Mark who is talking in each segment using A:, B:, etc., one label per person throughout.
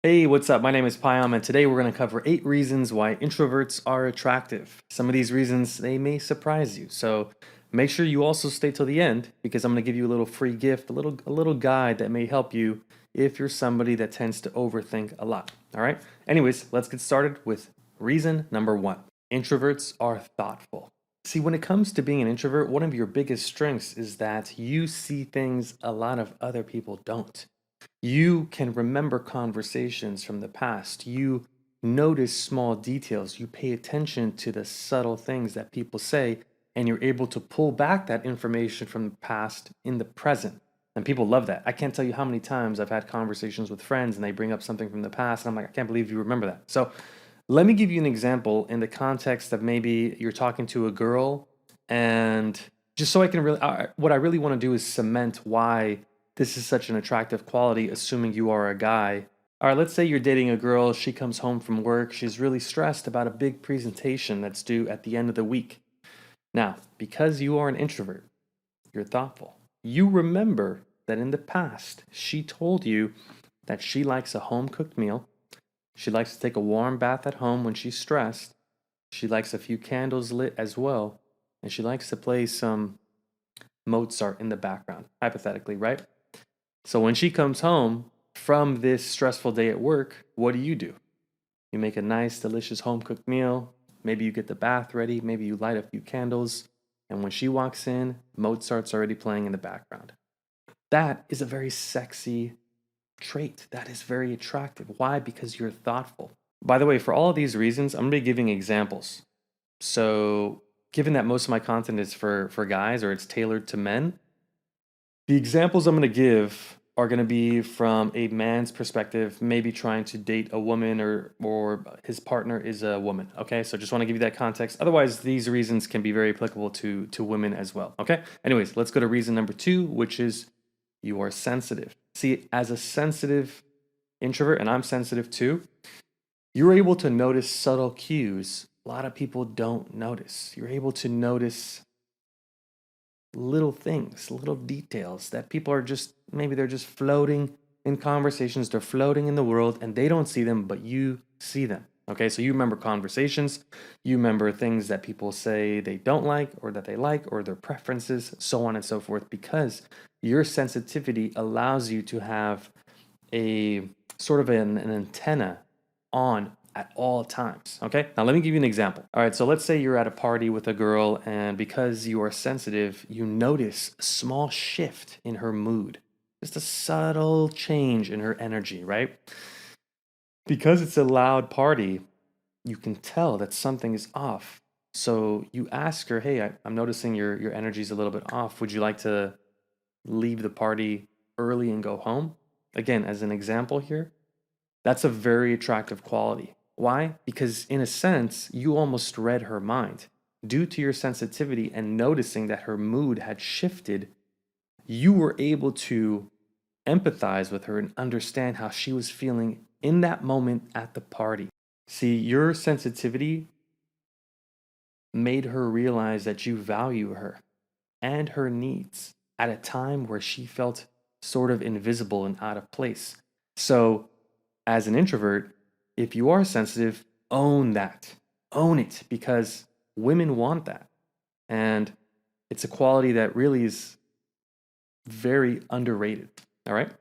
A: Hey, what's up? My name is Payam, and today we're going to cover 8 reasons why introverts are attractive. Some of these reasons, they may surprise you. So make sure you also stay till the end because I'm going to give you a little free gift, a little guide that may help you if you're somebody that tends to overthink a lot. All right? Anyways, let's get started with reason number 1. Introverts are thoughtful. See, when it comes to being an introvert, one of your biggest strengths is that you see things a lot of other people don't. You can remember conversations from the past. You notice small details. You pay attention to the subtle things that people say, and you're able to pull back that information from the past in the present. And people love that. I can't tell you how many times I've had conversations with friends and they bring up something from the past, and I'm like, I can't believe you remember that. So let me give you an example in the context of maybe you're talking to a girl, and just so I can really, what I really want to do is cement why this is such an attractive quality, assuming you are a guy. All right, let's say you're dating a girl, she comes home from work, she's really stressed about a big presentation that's due at the end of the week. Now, because you are an introvert, you're thoughtful. You remember that in the past, she told you that she likes a home cooked meal, she likes to take a warm bath at home when she's stressed, she likes a few candles lit as well, and she likes to play some Mozart in the background, hypothetically, right? So when she comes home from this stressful day at work, what do? You make a nice, delicious home cooked meal. Maybe you get the bath ready. Maybe you light a few candles. And when she walks in, Mozart's already playing in the background. That is a very sexy trait. That is very attractive. Why? Because you're thoughtful. By the way, for all of these reasons, I'm going to be giving examples. So, given that most of my content is for guys or it's tailored to men, the examples I'm going to give are going to be from a man's perspective, maybe trying to date a woman or his partner is a woman. Okay, so just want to give you that context. Otherwise, these reasons can be very applicable to women as well. Okay. Anyways, let's go to reason number 2, which is you are sensitive. See, as a sensitive introvert, and I'm sensitive too, you're able to notice subtle cues a lot of people don't notice. You're able to notice little things, little details that people are just maybe they're just floating in conversations, they're floating in the world and they don't see them, but you see them. Okay, so you remember conversations, you remember things that people say they don't like or that they like or their preferences, so on and so forth, because your sensitivity allows you to have a sort of an antenna on at all times. Okay, now let me give you an example. All right, so let's say you're at a party with a girl, and because you are sensitive, you notice a small shift in her mood, just a subtle change in her energy, right? Because it's a loud party, you can tell that something is off. So you ask her, "Hey, I'm noticing your energy's a little bit off. Would you like to leave the party early and go home?" Again, as an example here, that's a very attractive quality. Why? Because in a sense, you almost read her mind. Due to your sensitivity and noticing that her mood had shifted, you were able to empathize with her and understand how she was feeling in that moment at the party. See, your sensitivity made her realize that you value her and her needs at a time where she felt sort of invisible and out of place. So, as an introvert, if you are sensitive, own that. Own it because women want that. And it's a quality that really is very underrated. All right.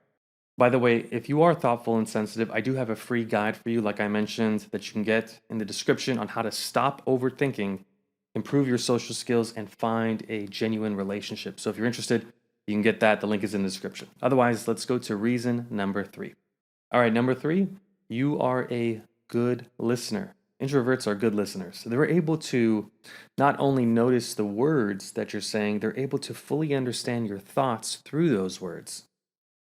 A: By the way, if you are thoughtful and sensitive, I do have a free guide for you, like I mentioned, that you can get in the description on how to stop overthinking, improve your social skills, and find a genuine relationship. So if you're interested, you can get that. The link is in the description. Otherwise, let's go to reason number 3. All right, number 3, you are a good listener. Introverts are good listeners. They're able to not only notice the words that you're saying, they're able to fully understand your thoughts through those words.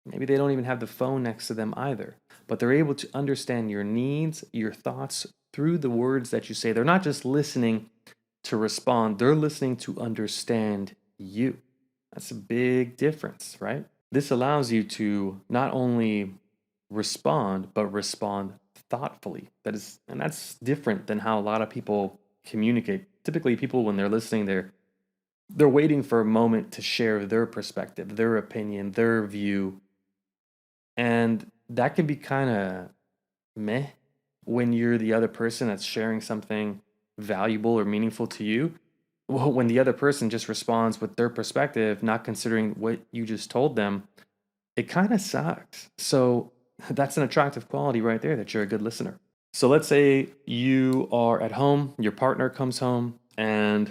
A: Maybe they don't even have the phone next to them either, but they're able to understand your needs, your thoughts through the words that you say. They're not just listening to respond, they're listening to understand you. That's a big difference, right? This allows you to not only respond, but respond thoughtfully. And that's different than how a lot of people communicate. Typically, people, when they're listening, they're waiting for a moment to share their perspective, their opinion, their view, and that can be kind of meh when you're the other person that's sharing something valuable or meaningful to you. Well, when the other person just responds with their perspective, not considering what you just told them, it kind of sucks. So that's an attractive quality right there, that you're a good listener. So let's say you are at home, your partner comes home, and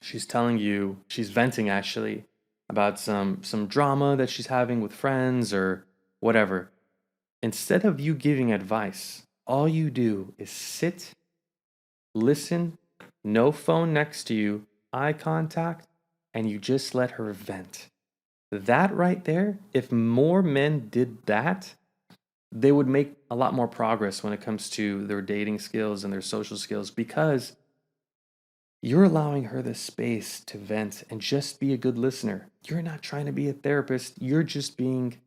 A: she's telling you, she's venting actually about some drama that she's having with friends or whatever. Instead of you giving advice, all you do is sit, listen, no phone next to you, eye contact, and you just let her vent. That right there, if more men did that, they would make a lot more progress when it comes to their dating skills and their social skills, because you're allowing her the space to vent and just be a good listener. You're not trying to be a therapist, you're just being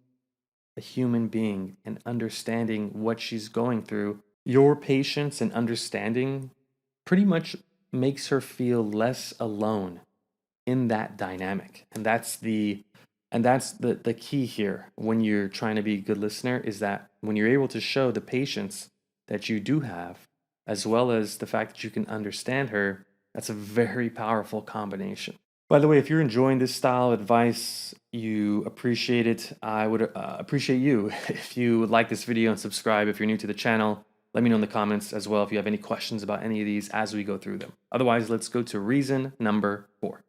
A: a human being and understanding what she's going through. Your patience and understanding pretty much makes her feel less alone in that dynamic. And that's the key here when you're trying to be a good listener, is that when you're able to show the patience that you do have, as well as the fact that you can understand her, that's a very powerful combination. By the way, if you're enjoying this style of advice, you appreciate it, I would appreciate you if you would like this video and subscribe if you're new to the channel. Let me know in the comments as well if you have any questions about any of these as we go through them. Otherwise, let's go to reason number 4.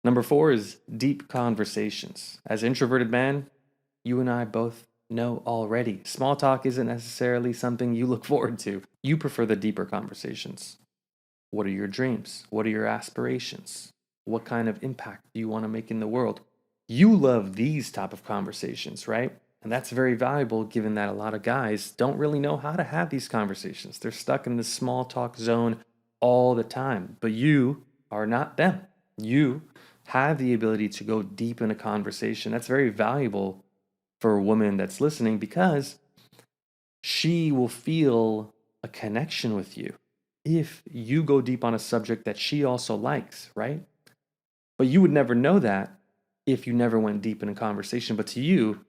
A: Number 4 is deep conversations. As an introverted man, you and I both know already, small talk isn't necessarily something you look forward to. You prefer the deeper conversations. What are your dreams? What are your aspirations? What kind of impact do you want to make in the world? You love these type of conversations, right? And that's very valuable, given that a lot of guys don't really know how to have these conversations. They're stuck in this small talk zone all the time. But you are not them. You have the ability to go deep in a conversation. That's very valuable for a woman that's listening, because she will feel a connection with you if you go deep on a subject that she also likes, right? But you would never know that if you never went deep in a conversation. But to you,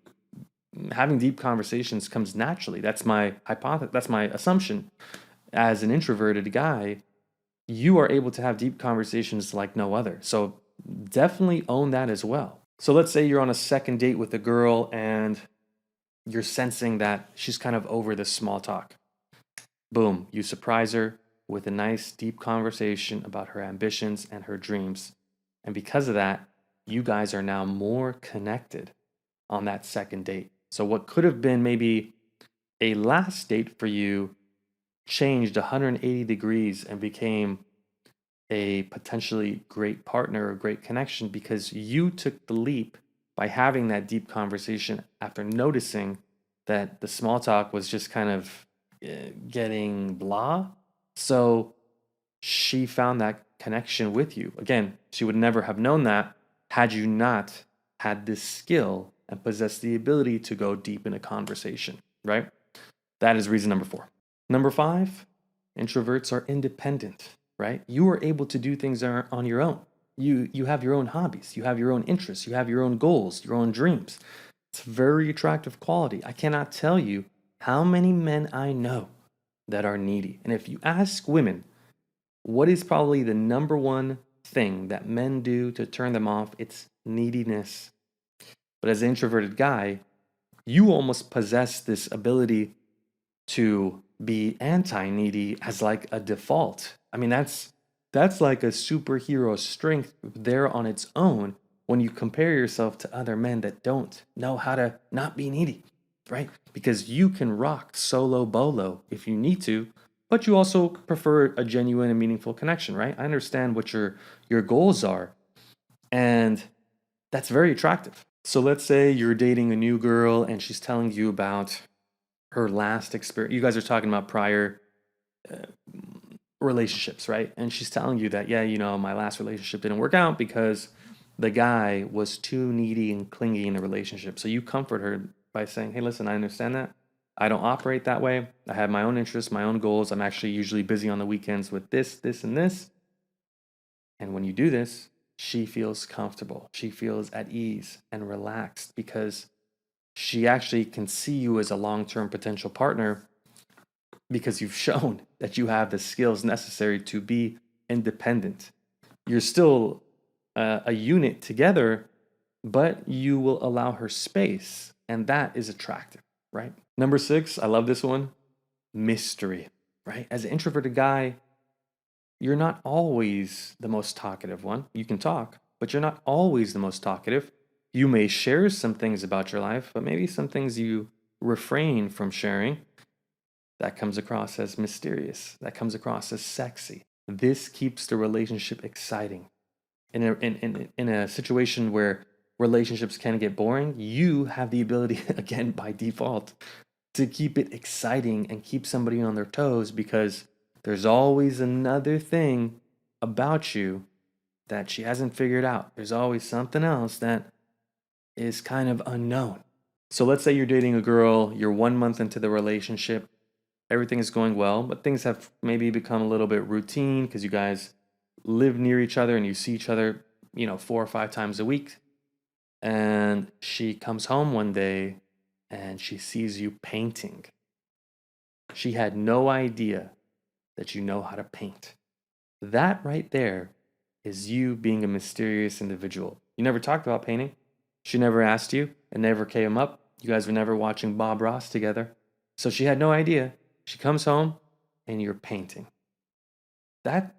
A: having deep conversations comes naturally. That's my hypothesis. That's my assumption. As an introverted guy, you are able to have deep conversations like no other. So definitely own that as well. So let's say you're on a second date with a girl and you're sensing that she's kind of over this small talk. Boom, you surprise her with a nice deep conversation about her ambitions and her dreams. And because of that, you guys are now more connected on that second date. So what could have been maybe a last date for you changed 180 degrees and became a potentially great partner or great connection, because you took the leap by having that deep conversation after noticing that the small talk was just kind of getting blah. So she found that connection with you. Again, she would never have known that had you not had this skill and possessed the ability to go deep in a conversation, right? That is reason number 4. Number 5, introverts are independent, right? You are able to do things on your own. You have your own hobbies, you have your own interests, you have your own goals, your own dreams. It's a very attractive quality. I cannot tell you how many men I know that are needy. And if you ask women, what is probably the number one thing that men do to turn them off? It's neediness. But as an introverted guy, you almost possess this ability to be anti-needy as like a default. I mean, that's like a superhero strength there on its own when you compare yourself to other men that don't know how to not be needy, right? Because you can rock solo bolo if you need to, but you also prefer a genuine and meaningful connection, right? I understand what your goals are, and that's very attractive. So let's say you're dating a new girl and she's telling you about her last experience. You guys are talking about prior uh, relationships, right? And she's telling you that, yeah, my last relationship didn't work out because the guy was too needy and clingy in the relationship. So you comfort her by saying, hey, listen, I understand that. I don't operate that way. I have my own interests, my own goals. I'm actually usually busy on the weekends with this, this, and this. And when you do this, she feels comfortable. She feels at ease and relaxed because she actually can see you as a long-term potential partner. because you've shown that you have the skills necessary to be independent. You're still a unit together, but you will allow her space, and that is attractive, right? Number 6, I love this one, mystery, right? As an introverted guy, you're not always the most talkative one. You can talk, but you're not always the most talkative. You may share some things about your life, but maybe some things you refrain from sharing. That comes across as mysterious. That comes across as sexy. This keeps the relationship exciting. In a situation where relationships can get boring, you have the ability, again, by default, to keep it exciting and keep somebody on their toes because there's always another thing about you that she hasn't figured out. There's always something else that is kind of unknown. So let's say you're dating a girl, you're 1 month into the relationship, everything is going well, but things have maybe become a little bit routine because you guys live near each other and you see each other, 4 or 5 times a week. And she comes home one day and she sees you painting. She had no idea that you know how to paint. That right there is you being a mysterious individual. You never talked about painting. She never asked you. It never came up. You guys were never watching Bob Ross together. So she had no idea. She comes home and you're painting. That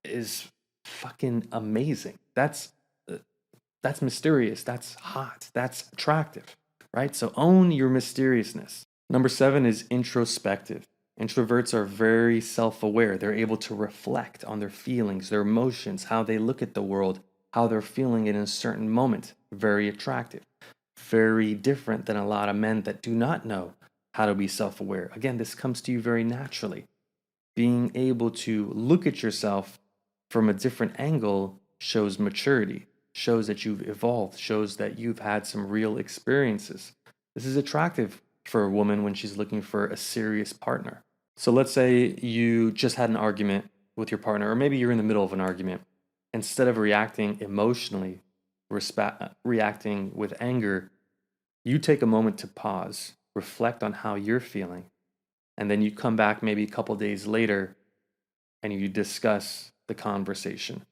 A: is fucking amazing. That's mysterious. That's hot. That's attractive, right? So own your mysteriousness. Number 7 is introspective. Introverts are very self-aware. They're able to reflect on their feelings, their emotions, how they look at the world, how they're feeling in a certain moment. Very attractive. Very different than a lot of men that do not know how to be self-aware. Again, this comes to you very naturally. Being able to look at yourself from a different angle shows maturity, shows that you've evolved, shows that you've had some real experiences. This is attractive for a woman when she's looking for a serious partner. So let's say you just had an argument with your partner, or maybe you're in the middle of an argument. Instead of reacting emotionally, reacting with anger, you take a moment to pause, reflect on how you're feeling, and then you come back maybe a couple days later and you discuss the conversation.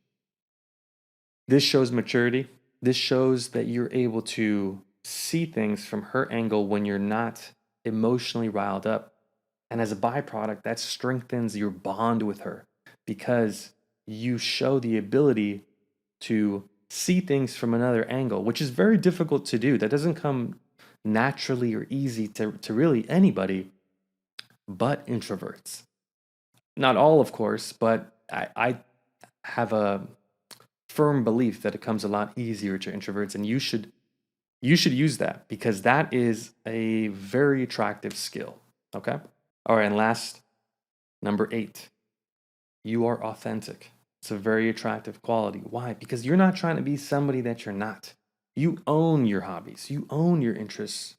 A: This shows maturity. This shows that you're able to see things from her angle when you're not emotionally riled up. And as a byproduct, that strengthens your bond with her because you show the ability to see things from another angle, which is very difficult to do. That doesn't come naturally or easy to really anybody but introverts. Not all, of course, but I have a firm belief that it comes a lot easier to introverts, and you should use that because that is a very attractive skill. Okay? All right, and last, number 8, you are authentic. It's a very attractive quality. Why? Because you're not trying to be somebody that you're not. You own your hobbies, you own your interests,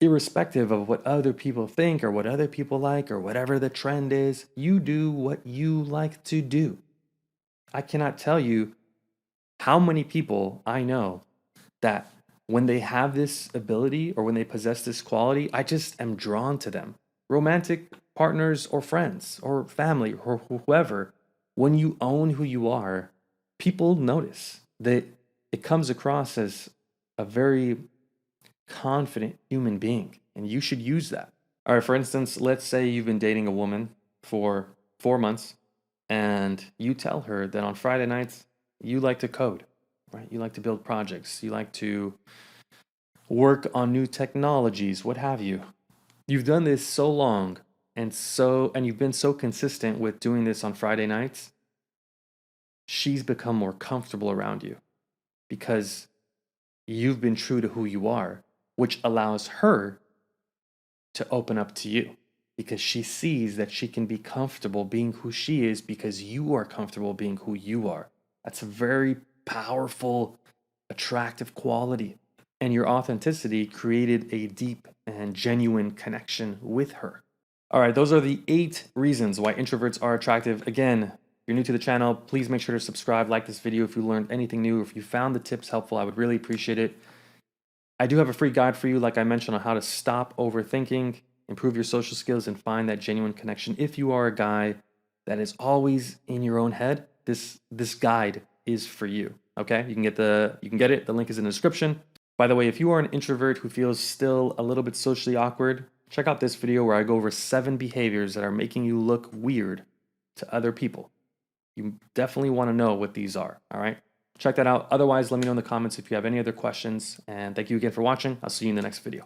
A: irrespective of what other people think or what other people like or whatever the trend is. You do what you like to do. I cannot tell you how many people I know that when they have this ability or when they possess this quality, I just am drawn to them. Romantic partners or friends or family or whoever, when you own who you are, people notice that it comes across as a very confident human being, and you should use that. All right, for instance, let's say you've been dating a woman for 4 months and you tell her that on Friday nights you like to code, right? You like to build projects, you like to work on new technologies, what have you. You've done this so long and you've been so consistent with doing this on Friday nights. She's become more comfortable around you because you've been true to who you are, which allows her to open up to you because she sees that she can be comfortable being who she is because you are comfortable being who you are. That's a very powerful, attractive quality. And your authenticity created a deep and genuine connection with her. All right, those are the 8 reasons why introverts are attractive. Again, if you're new to the channel, please make sure to subscribe, like this video if you learned anything new, if you found the tips helpful, I would really appreciate it. I do have a free guide for you, like I mentioned, on how to stop overthinking, improve your social skills, and find that genuine connection. If you are a guy that is always in your own head, this guide is for you. Okay, you can get it. The link is in the description. By the way, if you are an introvert who feels still a little bit socially awkward, check out this video where I go over 7 behaviors that are making you look weird to other people. You definitely want to know what these are. All right, check that out. Otherwise, let me know in the comments if you have any other questions. And thank you again for watching. I'll see you in the next video.